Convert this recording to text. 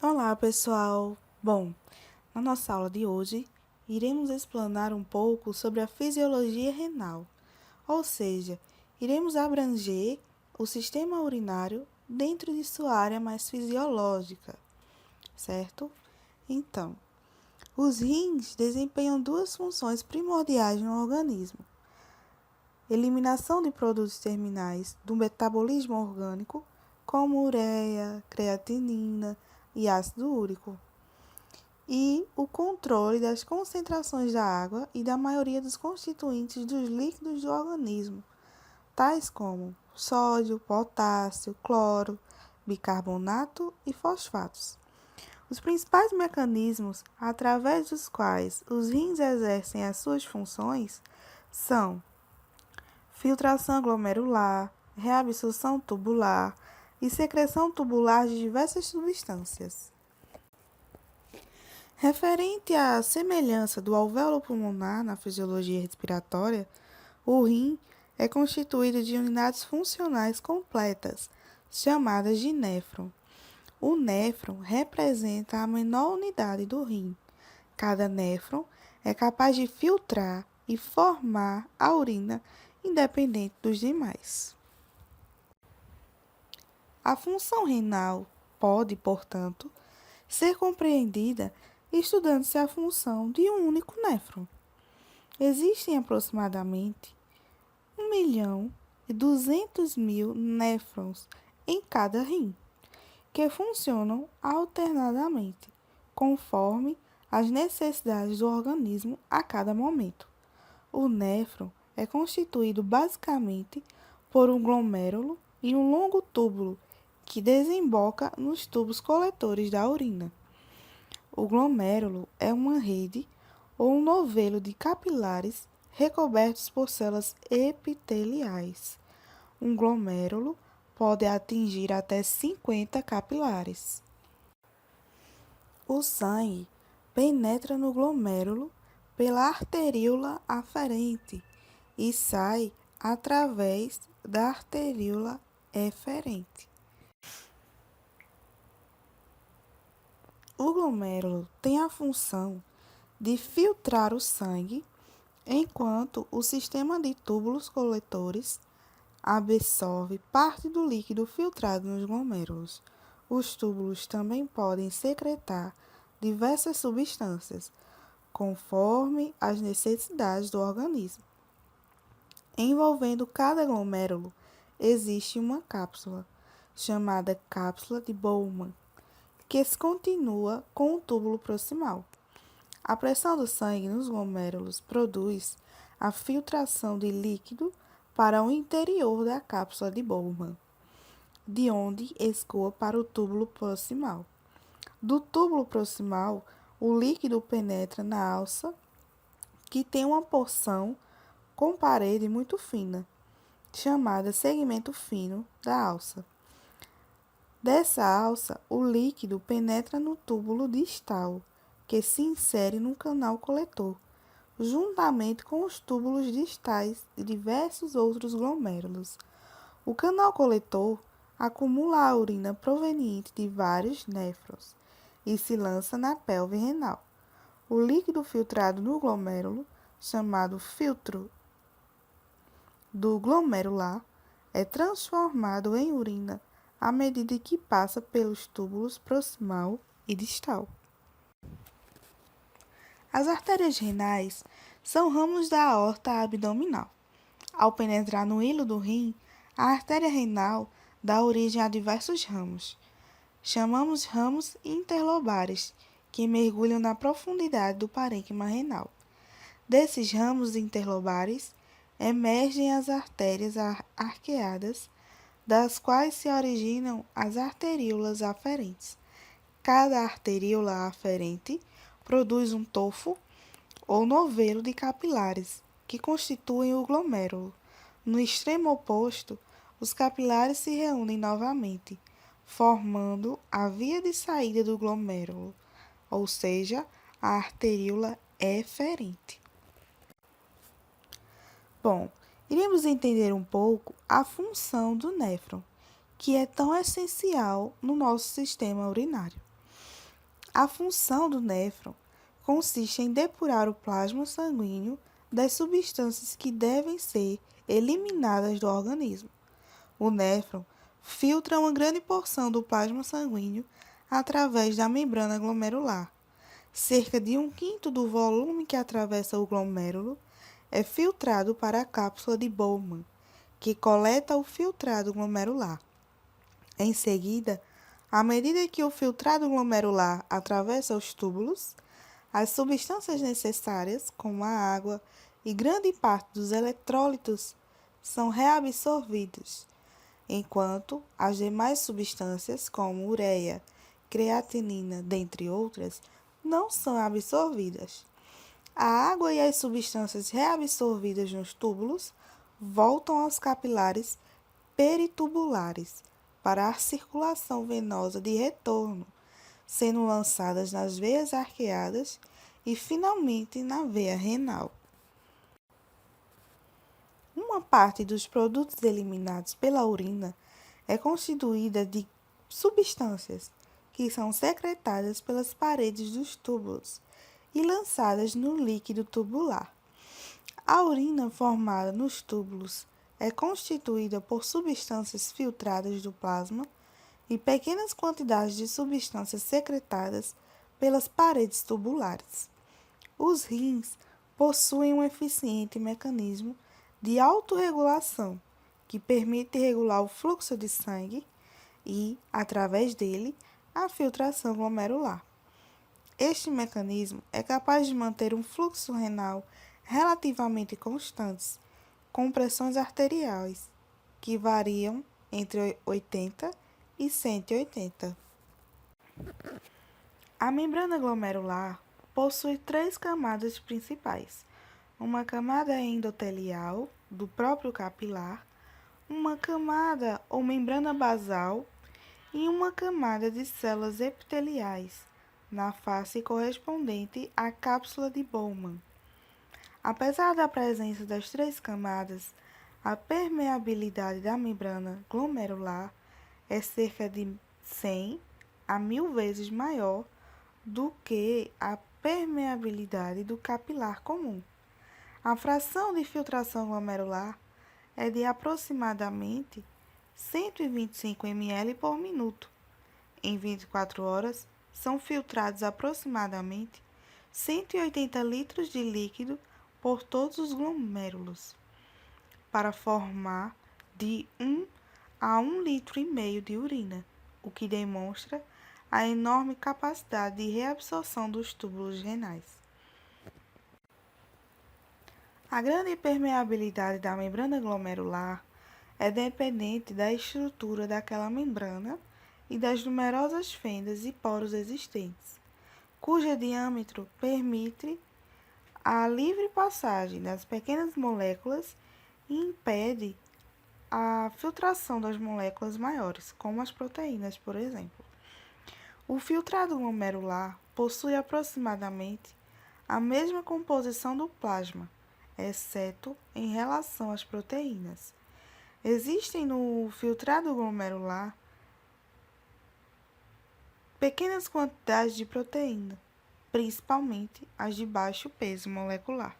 Olá, pessoal! Bom, na nossa aula de hoje, iremos explanar um pouco sobre a fisiologia renal, ou seja, iremos abranger o sistema urinário dentro de sua área mais fisiológica, certo? Então, os rins desempenham duas funções primordiais no organismo: eliminação de produtos terminais do metabolismo orgânico, como ureia, creatinina e ácido úrico, e o controle das concentrações da água e da maioria dos constituintes dos líquidos do organismo, tais como sódio, potássio, cloro, bicarbonato e fosfatos. Os principais mecanismos através dos quais os rins exercem as suas funções são filtração glomerular, reabsorção tubular e secreção tubular de diversas substâncias. Referente à semelhança do alvéolo pulmonar na fisiologia respiratória, o rim é constituído de unidades funcionais completas, chamadas de néfron. O néfron representa a menor unidade do rim. Cada néfron é capaz de filtrar e formar a urina independente dos demais. A função renal pode, portanto, ser compreendida estudando-se a função de um único néfron. Existem aproximadamente 1.200.000 néfrons em cada rim, que funcionam alternadamente, conforme as necessidades do organismo a cada momento. O néfron é constituído basicamente por um glomérulo e um longo túbulo que desemboca nos tubos coletores da urina. O glomérulo é uma rede ou um novelo de capilares recobertos por células epiteliais. Um glomérulo pode atingir até 50 capilares. O sangue penetra no glomérulo pela arteríola aferente e sai através da arteríola eferente. O glomérulo tem a função de filtrar o sangue, enquanto o sistema de túbulos coletores absorve parte do líquido filtrado nos glomérulos. Os túbulos também podem secretar diversas substâncias, conforme as necessidades do organismo. Envolvendo cada glomérulo existe uma cápsula, chamada cápsula de Bowman, que se continua com o túbulo proximal. A pressão do sangue nos glomérulos produz a filtração de líquido para o interior da cápsula de Bowman, de onde escoa para o túbulo proximal. Do túbulo proximal, o líquido penetra na alça, que tem uma porção com parede muito fina, chamada segmento fino da alça. Dessa alça, o líquido penetra no túbulo distal, que se insere no canal coletor, juntamente com os túbulos distais de diversos outros glomérulos. O canal coletor acumula a urina proveniente de vários néfrons e se lança na pelve renal. O líquido filtrado no glomérulo, chamado filtro do glomerular, é transformado em urina à medida que passa pelos túbulos proximal e distal. As artérias renais são ramos da aorta abdominal. Ao penetrar no hilo do rim, a artéria renal dá origem a diversos ramos. Chamamos ramos interlobares, que mergulham na profundidade do parênquima renal. Desses ramos interlobares, emergem as artérias arqueadas, das quais se originam as arteríolas aferentes. Cada arteríola aferente produz um tofo ou novelo de capilares, que constituem o glomérulo. No extremo oposto, os capilares se reúnem novamente, formando a via de saída do glomérulo, ou seja, a arteríola eferente. Bom, iremos entender um pouco a função do néfron, que é tão essencial no nosso sistema urinário. A função do néfron consiste em depurar o plasma sanguíneo das substâncias que devem ser eliminadas do organismo. O néfron filtra uma grande porção do plasma sanguíneo através da membrana glomerular. Cerca de 1/5 do volume que atravessa o glomérulo é filtrado para a cápsula de Bowman, que coleta o filtrado glomerular. Em seguida, à medida que o filtrado glomerular atravessa os túbulos, as substâncias necessárias, como a água e grande parte dos eletrólitos, são reabsorvidos, enquanto as demais substâncias, como ureia, creatinina, dentre outras, não são absorvidas. A água e as substâncias reabsorvidas nos túbulos voltam aos capilares peritubulares para a circulação venosa de retorno, sendo lançadas nas veias arqueadas e finalmente na veia renal. Uma parte dos produtos eliminados pela urina é constituída de substâncias que são secretadas pelas paredes dos túbulos e lançadas no líquido tubular. A urina formada nos túbulos é constituída por substâncias filtradas do plasma e pequenas quantidades de substâncias secretadas pelas paredes tubulares. Os rins possuem um eficiente mecanismo de autorregulação que permite regular o fluxo de sangue e, através dele, a filtração glomerular. Este mecanismo é capaz de manter um fluxo renal relativamente constante, com pressões arteriais que variam entre 80 e 180. A membrana glomerular possui 3 camadas principais: uma camada endotelial do próprio capilar, uma camada ou membrana basal e uma camada de células epiteliais na face correspondente à cápsula de Bowman. Apesar da presença das 3 camadas, a permeabilidade da membrana glomerular é cerca de 100 a 1000 vezes maior do que a permeabilidade do capilar comum. A fração de filtração glomerular é de aproximadamente 125 ml por minuto. Em 24 horas, são filtrados aproximadamente 180 litros de líquido por todos os glomérulos, para formar de 1 a 1,5 litro de urina, o que demonstra a enorme capacidade de reabsorção dos túbulos renais. A grande permeabilidade da membrana glomerular é dependente da estrutura daquela membrana e das numerosas fendas e poros existentes, cujo diâmetro permite a livre passagem das pequenas moléculas e impede a filtração das moléculas maiores, como as proteínas, por exemplo. O filtrado glomerular possui aproximadamente a mesma composição do plasma, exceto em relação às proteínas. Existem no filtrado glomerular pequenas quantidades de proteína, principalmente as de baixo peso molecular.